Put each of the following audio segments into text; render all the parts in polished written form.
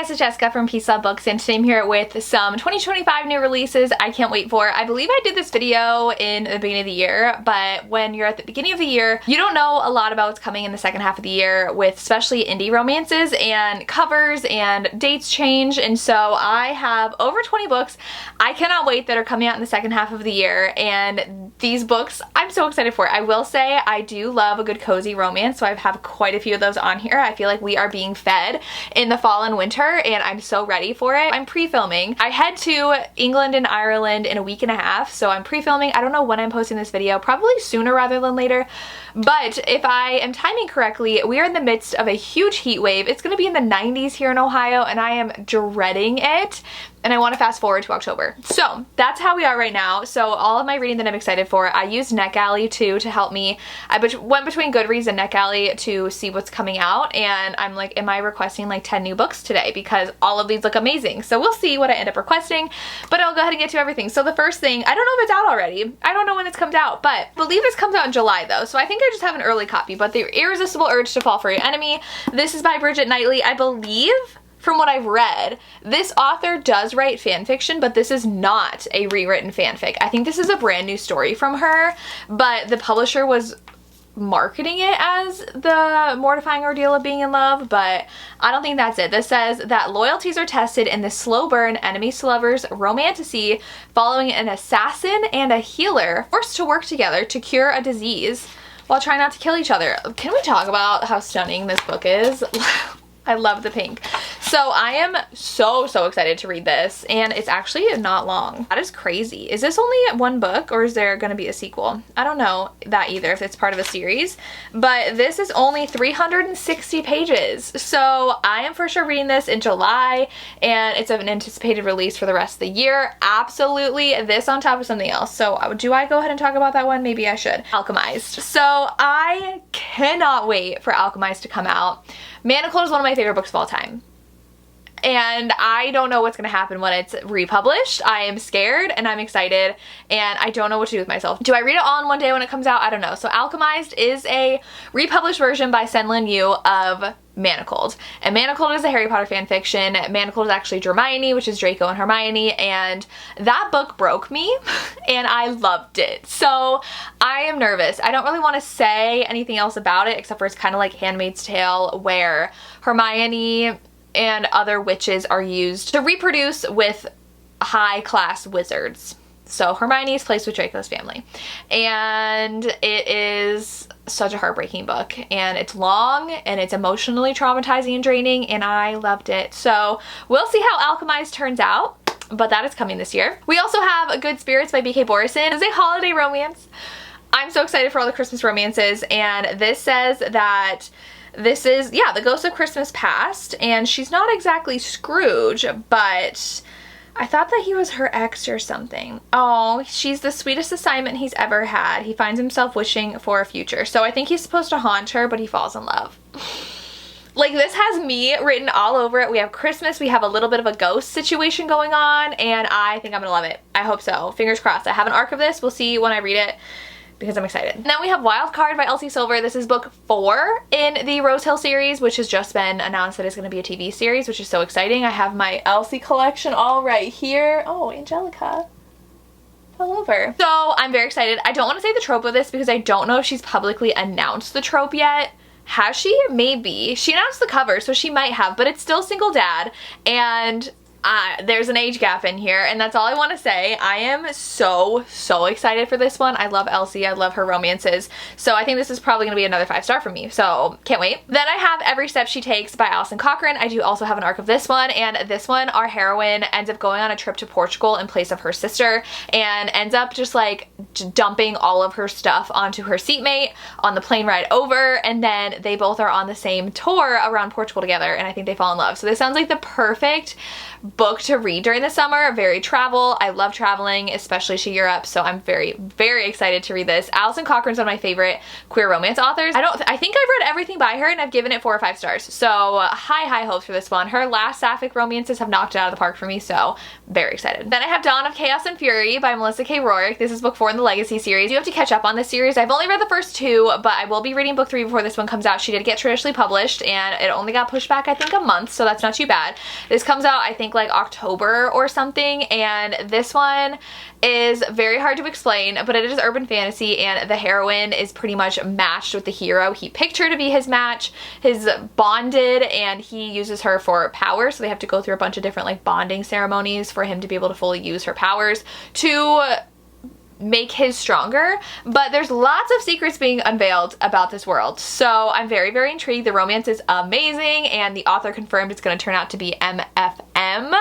guys, it's Jessica from Peace Love Books, and today I'm here with some 2025 new releases I can't wait for. I believe I did this video in the beginning of the year, but when you're at the beginning of the year, you don't know a lot about what's coming in the second half of the year with especially indie romances, and covers and dates change, and so I have over 20 books I cannot wait that are coming out in the second half of the year, and these books I'm so excited for. I will say I do love a good cozy romance, so I have quite a few of those on here. I feel like we are being fed in the fall and winter, and I'm so ready for it. I'm pre-filming. I head to England and Ireland in a week and a half, so I'm pre-filming. I don't know when I'm posting this video, probably sooner rather than later, but if I am timing correctly, we are in the midst of a huge heat wave. It's going to be in the 90s here in Ohio, and I am dreading it. And I want to fast forward to October. So that's how we are right now. So all of my reading that I'm excited for, I used NetGalley too to help me. I went between Goodreads and NetGalley to see what's coming out, and I'm like, am I requesting like 10 new books today? Because all of these look amazing. So we'll see what I end up requesting, but I'll go ahead and get to everything. So the first thing, I don't know if it's out already. I don't know when this comes out, but I believe this comes out in July though. So I think I just have an early copy, but The Irresistible Urge to Fall for Your Enemy. This is by Bridget Knightley. I believe, from what I've read, this author does write fan fiction, but this is not a rewritten fanfic. I think this is a brand new story from her, but the publisher was marketing it as the mortifying ordeal of being in love, but I don't think that's it. This says that loyalties are tested in the slow burn enemies to lovers romantasy following an assassin and a healer forced to work together to cure a disease while trying not to kill each other. Can we talk about how stunning this book is? I love the pink. So I am so excited to read this, and it's actually not long. That is crazy. Is this only one book, or is there going to be a sequel? I don't know that either, if it's part of a series, but this is only 360 pages. So I am for sure reading this in July, and it's an anticipated release for the rest of the year. Absolutely. This on top of something else. So do I go ahead and talk about that one? Maybe I should. Alchemized. So I cannot wait for Alchemized to come out. Manacled is one of my favorite books of all time. And I don't know what's going to happen when it's republished. I am scared and I'm excited, and I don't know what to do with myself. Do I read it all in one day when it comes out? I don't know. So Alchemized is a republished version by Senlin Yu of Manacled. And Manacled is a Harry Potter fan fiction. Manacled is actually Hermione, which is Draco and Hermione, and that book broke me and I loved it. So I am nervous. I don't really want to say anything else about it except for it's kind of like Handmaid's Tale, where Hermione and other witches are used to reproduce with high-class wizards. So Hermione is placed with Draco's family. And it is such a heartbreaking book. And it's long, and it's emotionally traumatizing and draining, and I loved it. So we'll see how Alchemized turns out, but that is coming this year. We also have Good Spirits by B.K. Borison. It's a holiday romance. I'm so excited for all the Christmas romances, and this says that this is, yeah, the ghost of Christmas past, and she's not exactly Scrooge, but I thought that he was her ex or something. Oh, she's the sweetest assignment he's ever had. He finds himself wishing for a future. So I think he's supposed to haunt her, but he falls in love. Like, this has me written all over it. We have Christmas, we have a little bit of a ghost situation going on, and I think I'm gonna love it. I hope so. Fingers crossed. I have an arc of this. We'll see when I read it, because I'm excited. And then we have Wild Card by Elsie Silver. This is book 4 in the Rose Hill series, which has just been announced that it's going to be a TV series, which is so exciting. I have my Elsie collection all right here. Oh, Angelica all over. So I'm very excited. I don't want to say the trope of this because I don't know if she's publicly announced the trope yet. Has she? Maybe. She announced the cover, so she might have, but it's still single dad, and there's an age gap in here, and that's all I want to say. I am so excited for this one. I love Elsie. I love her romances. So I think this is probably going to be another 5-star for me. So can't wait. Then I have Every Step She Takes by Alison Cochrane. I do also have an arc of this one, and this one, our heroine ends up going on a trip to Portugal in place of her sister, and ends up just like dumping all of her stuff onto her seatmate on the plane ride over, and then they both are on the same tour around Portugal together, and I think they fall in love. So this sounds like the perfect book to read during the summer. Very travel. I love traveling, especially to Europe, so I'm very, very excited to read this. Alison Cochran's one of my favorite queer romance authors. I think I've read everything by her and I've given it 4 or 5 stars. So high hopes for this one. Her last sapphic romances have knocked it out of the park for me, so very excited. Then I have Dawn of Chaos and Fury by Melissa K. Rourke. This is book 4 in the Legacy series. You have to catch up on this series. I've only read the first 2, but I will be reading book 3 before this one comes out. She did get traditionally published and it only got pushed back I think a month, so that's not too bad. This comes out I think like October or something, and this one is very hard to explain, but it is urban fantasy and the heroine is pretty much matched with the hero. He picked her to be his match, his bonded, and he uses her for power, so they have to go through a bunch of different like bonding ceremonies for him to be able to fully use her powers to make his stronger. But there's lots of secrets being unveiled about this world, so I'm very, very intrigued. The romance is amazing and the author confirmed it's going to turn out to be MFM,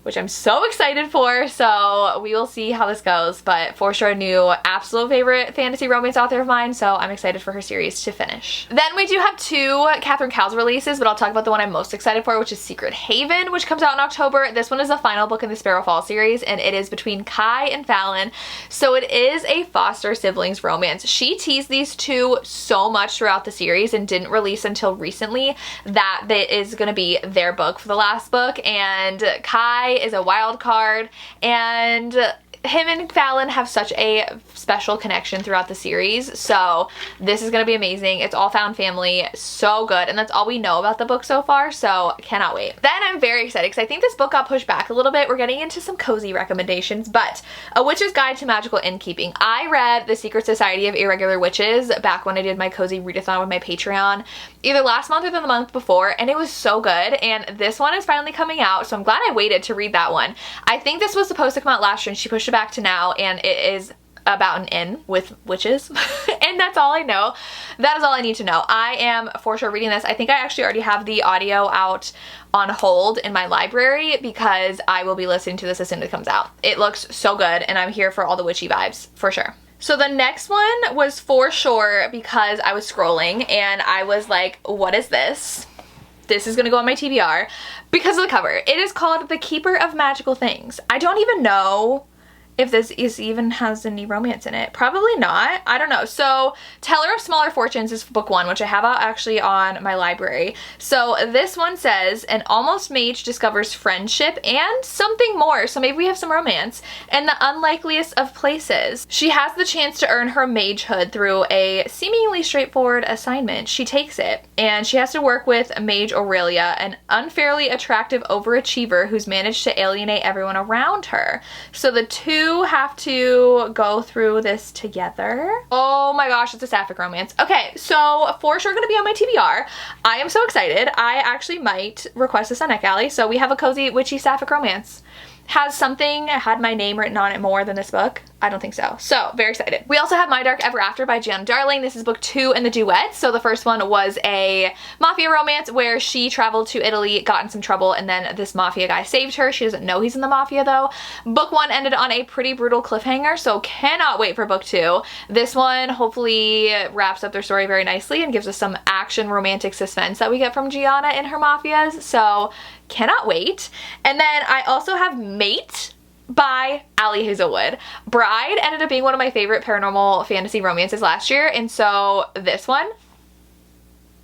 which I'm so excited for, so we will see how this goes, but for sure a new absolute favorite fantasy romance author of mine, so I'm excited for her series to finish. Then we do have 2 Catherine Cowles releases, but I'll talk about the one I'm most excited for, which is Secret Haven, which comes out in October. This one is the final book in the Sparrow Falls series, and it is between Kai and Fallon, so it is a foster siblings romance. She teased these 2 so much throughout the series and didn't release until recently that it is going to be their book for the last book, and Kai is a wild card, and him and Fallon have such a special connection throughout the series, so this is gonna be amazing. It's all found family, so good, and that's all we know about the book so far, so cannot wait. Then I'm very excited because I think this book got pushed back a little bit. We're getting into some cozy recommendations, but A Witch's Guide to Magical Innkeeping. I read The Secret Society of Irregular Witches back when I did my cozy readathon with my Patreon, either last month or the month before, and it was so good, and this one is finally coming out, so I'm glad I waited to read that one. I think this was supposed to come out last year and she pushed it back to now, and it is about an inn with witches and that's all I know. That is all I need to know. I am for sure reading this. I think I actually already have the audio out on hold in my library because I will be listening to this as soon as it comes out. It looks so good and I'm here for all the witchy vibes for sure. So the next one was for sure because I was scrolling and I was like, what is this? This is gonna go on my TBR because of the cover. It is called The Keeper of Magical Things. I don't even know if this even has any romance in it. Probably not. I don't know. So Teller of Smaller Fortunes is book 1, which I have actually on my library. So this one says, an almost mage discovers friendship and something more. So maybe we have some romance. In the unlikeliest of places, she has the chance to earn her magehood through a seemingly straightforward assignment. She takes it and she has to work with Mage Aurelia, an unfairly attractive overachiever who's managed to alienate everyone around her. So the 2 have to go through this together. Oh my gosh, it's a sapphic romance. Okay, so for sure gonna be on my TBR. I am so excited. I actually might request this on NetGalley. So we have a cozy witchy sapphic romance. Has something had my name written on it more than this book? I don't think so. So very excited. We also have My Dark Ever After by Gianna Darling. This is book 2 in the duet. So the first one was a mafia romance where she traveled to Italy, got in some trouble, and then this mafia guy saved her. She doesn't know he's in the mafia though. Book 1 ended on a pretty brutal cliffhanger, so cannot wait for book 2. This one hopefully wraps up their story very nicely and gives us some action romantic suspense that we get from Gianna in her mafias. So cannot wait. And then I also have Mate by Ali Hazelwood. Bride ended up being one of my favorite paranormal fantasy romances last year, and so this one,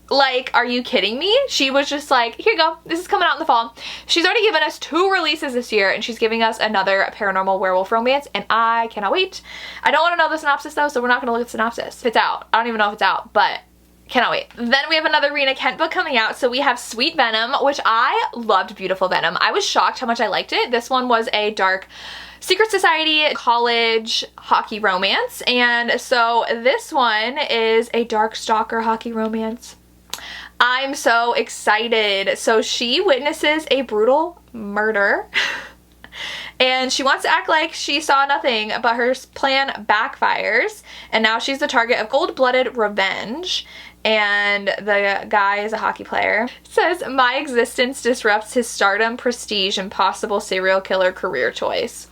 like, are you kidding me? She was just like, here you go, this is coming out in the fall. She's already given us 2 releases this year and she's giving us another paranormal werewolf romance, and I cannot wait. I don't want to know the synopsis though, so we're not going to look at the synopsis. If it's out. I don't even know if it's out, but cannot wait. Then we have another Rena Kent book coming out. So we have Sweet Venom, which I loved Beautiful Venom. I was shocked how much I liked it. This one was a dark secret society college hockey romance. And so this one is a dark stalker hockey romance. I'm so excited. So she witnesses a brutal murder and she wants to act like she saw nothing, but her plan backfires and now she's the target of cold-blooded revenge. And the guy is a hockey player. It says, my existence disrupts his stardom, prestige, and possible serial killer career choice.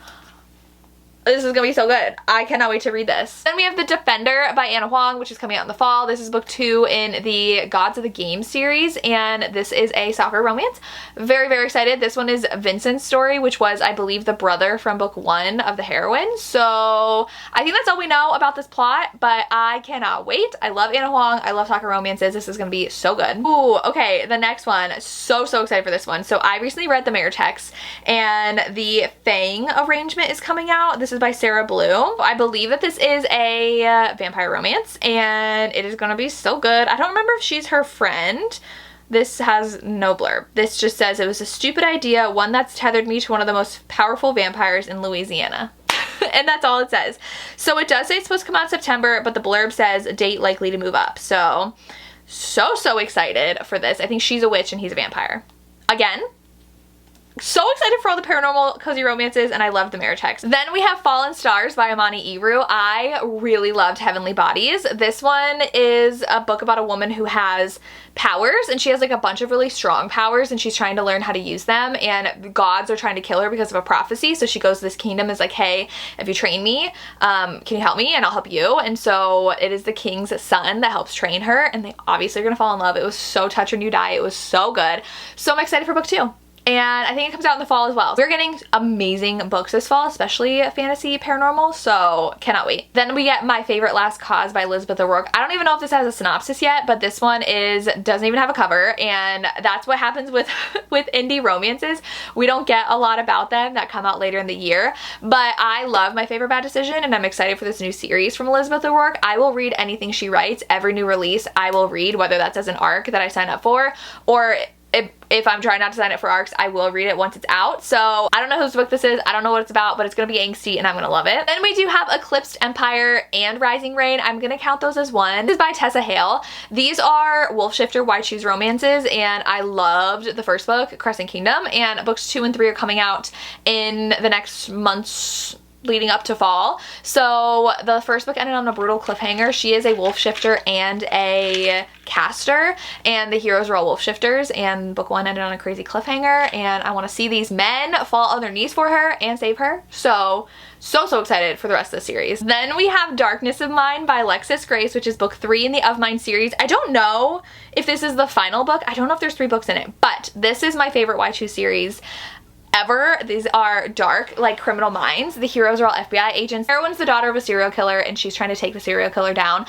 This is gonna be so good. I cannot wait to read this. Then we have The Defender by Anna Huang, which is coming out in the fall. This is book 2 in the Gods of the Game series, and this is a soccer romance. Very, very excited. This one is Vincent's story, which was, I believe, the brother from book 1 of the heroine. So I think that's all we know about this plot, but I cannot wait. I love Anna Huang. I love soccer romances. This is gonna be so good. Ooh, okay, the next one. So excited for this one. So I recently read The Mirror Text, and the Fang arrangement is coming out. This is by Sarah Blue. I believe that this is a vampire romance, and it is gonna be so good. I don't remember if she's her friend. This has no blurb. This just says, it was a stupid idea, one that's tethered me to one of the most powerful vampires in Louisiana. And that's all it says. So it does say it's supposed to come out in September, but the blurb says date likely to move up. So excited for this. I think she's a witch and he's a vampire. Again, so excited for all the paranormal cozy romances, and I love The Mirror Text. Then we have Fallen Stars by Amani Iru. I really loved Heavenly Bodies. This one is a book about a woman who has powers, and she has like a bunch of really strong powers, and she's trying to learn how to use them, and gods are trying to kill her because of a prophecy. So she goes to this kingdom, is like, hey, if you train me, can you help me? And I'll help you. And so it is the king's son that helps train her, and they obviously are gonna fall in love. It was so touch when you die. It was so good. So I'm excited for book 2. And I think it comes out in the fall as well. We're getting amazing books this fall, especially fantasy paranormal, so cannot wait. Then we get My Favorite Last Cause by Elizabeth O'Rourke. I don't even know if this has a synopsis yet, but this one doesn't even have a cover, and that's what happens with indie romances. We don't get a lot about them that come out later in the year, but I love My Favorite Bad Decision, and I'm excited for this new series from Elizabeth O'Rourke. I will read anything she writes. Every new release I will read, whether that's as an arc that I sign up for, or if I'm trying not to sign up for arcs, I will read it once it's out. So I don't know whose book this is. I don't know what it's about, but it's gonna be angsty and I'm gonna love it. Then we do have Eclipsed Empire and Rising Rain. I'm gonna count those as one. This is by Tessa Hale. These are Wolf Shifter Why Choose romances, and I loved the first book, Crescent Kingdom, and books 2 and 3 are coming out in the next months leading up to fall. So the first book ended on a brutal cliffhanger. She is a wolf shifter and a caster, and the heroes are all wolf shifters, and book 1 ended on a crazy cliffhanger, and I want to see these men fall on their knees for her and save her. So excited for the rest of the series. Then we have Darkness of Mine by Lexis Grace, which is book 3 in the Of Mine series. I don't know if this is the final book. I don't know if there's 3 books in it, but this is my favorite Why Choose series ever. These are dark, like, criminal minds. The heroes are all FBI agents. Heroine's the daughter of a serial killer, and she's trying to take the serial killer down.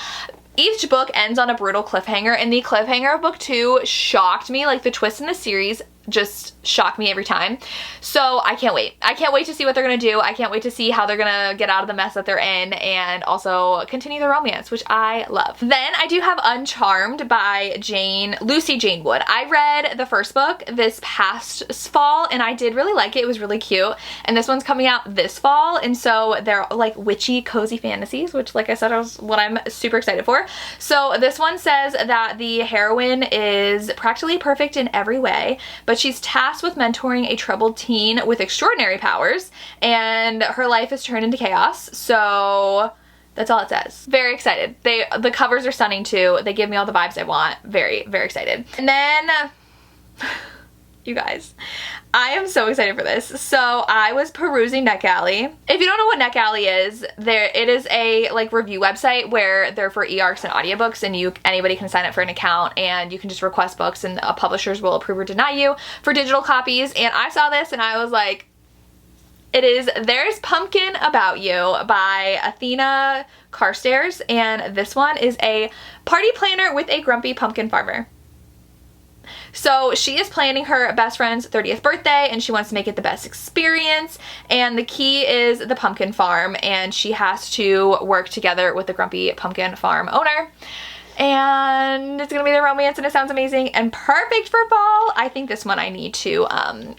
Each book ends on a brutal cliffhanger, and the cliffhanger of book 2 shocked me. Like, the twist in the series just shocked me every time. So I can't wait. I can't wait to see what they're gonna do. I can't wait to see how they're gonna get out of the mess that they're in, and also continue the romance, which I love. Then I do have Uncharmed by Lucy Jane Wood. I read the first book this past fall, and I did really like it. It was really cute. And this one's coming out this fall, and so they're like witchy, cozy fantasies, which, like I said, is what I'm super excited for. So this one says that the heroine is practically perfect in every way, but she's tasked with mentoring a troubled teen with extraordinary powers, and her life is turned into chaos. So that's all it says. Very excited. The covers are stunning too. They give me all the vibes I want. Very, very excited. And then you guys, I am so excited for this. So I was perusing NetGalley. If you don't know what NetGalley is, it is a like review website where they're for e-arcs and audiobooks, and anybody can sign up for an account, and you can just request books, and publishers will approve or deny you for digital copies. And I saw this and I was like, There's Pumpkin About You by Athena Carstairs, and this one is a party planner with a grumpy pumpkin farmer. So she is planning her best friend's 30th birthday, and she wants to make it the best experience, and the key is the pumpkin farm, and she has to work together with the grumpy pumpkin farm owner. And it's gonna be the romance, and it sounds amazing and perfect for fall. I think this one I need to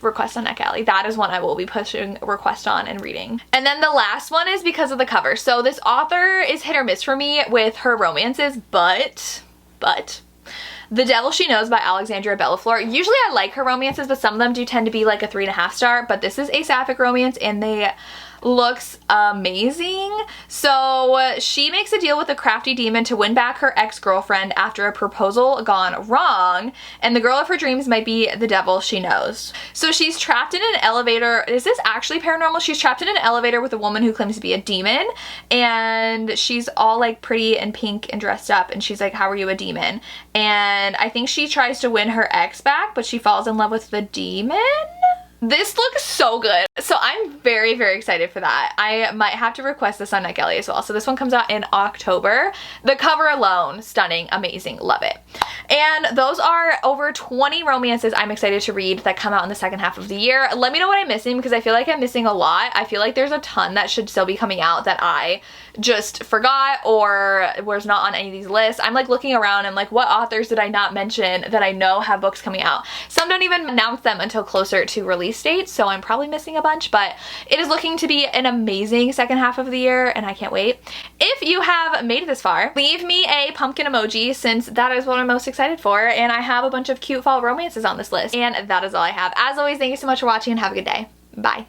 request on NetGalley. That is one I will be pushing request on and reading. And then the last one is because of the cover. So this author is hit or miss for me with her romances, but The Devil She Knows by Alexandria Bellaflor. Usually I like her romances, but some of them do tend to be like a 3.5 star, but this is a sapphic romance, and they looks amazing. So she makes a deal with a crafty demon to win back her ex-girlfriend after a proposal gone wrong, and the girl of her dreams might be the devil she knows. So she's trapped in an elevator. Is this actually paranormal? She's trapped in an elevator with a woman who claims to be a demon, and she's all like pretty and pink and dressed up, and she's like, how are you a demon? And I think she tries to win her ex back, but she falls in love with the demon? This looks so good. So I'm very, very excited for that. I might have to request this on NetGalley as well. So this one comes out in October. The cover alone, stunning, amazing, love it. And those are over 20 romances I'm excited to read that come out in the second half of the year. Let me know what I'm missing, because I feel like I'm missing a lot. I feel like there's a ton that should still be coming out that I just forgot or was not on any of these lists. I'm like looking around and like, what authors did I not mention that I know have books coming out? Some don't even announce them until closer to release date, so I'm probably missing a bunch, but it is looking to be an amazing second half of the year, and I can't wait. If you have made it this far, leave me a pumpkin emoji, since that is what I'm most excited for, and I have a bunch of cute fall romances on this list, and that is all I have. As always, thank you so much for watching, and have a good day. Bye.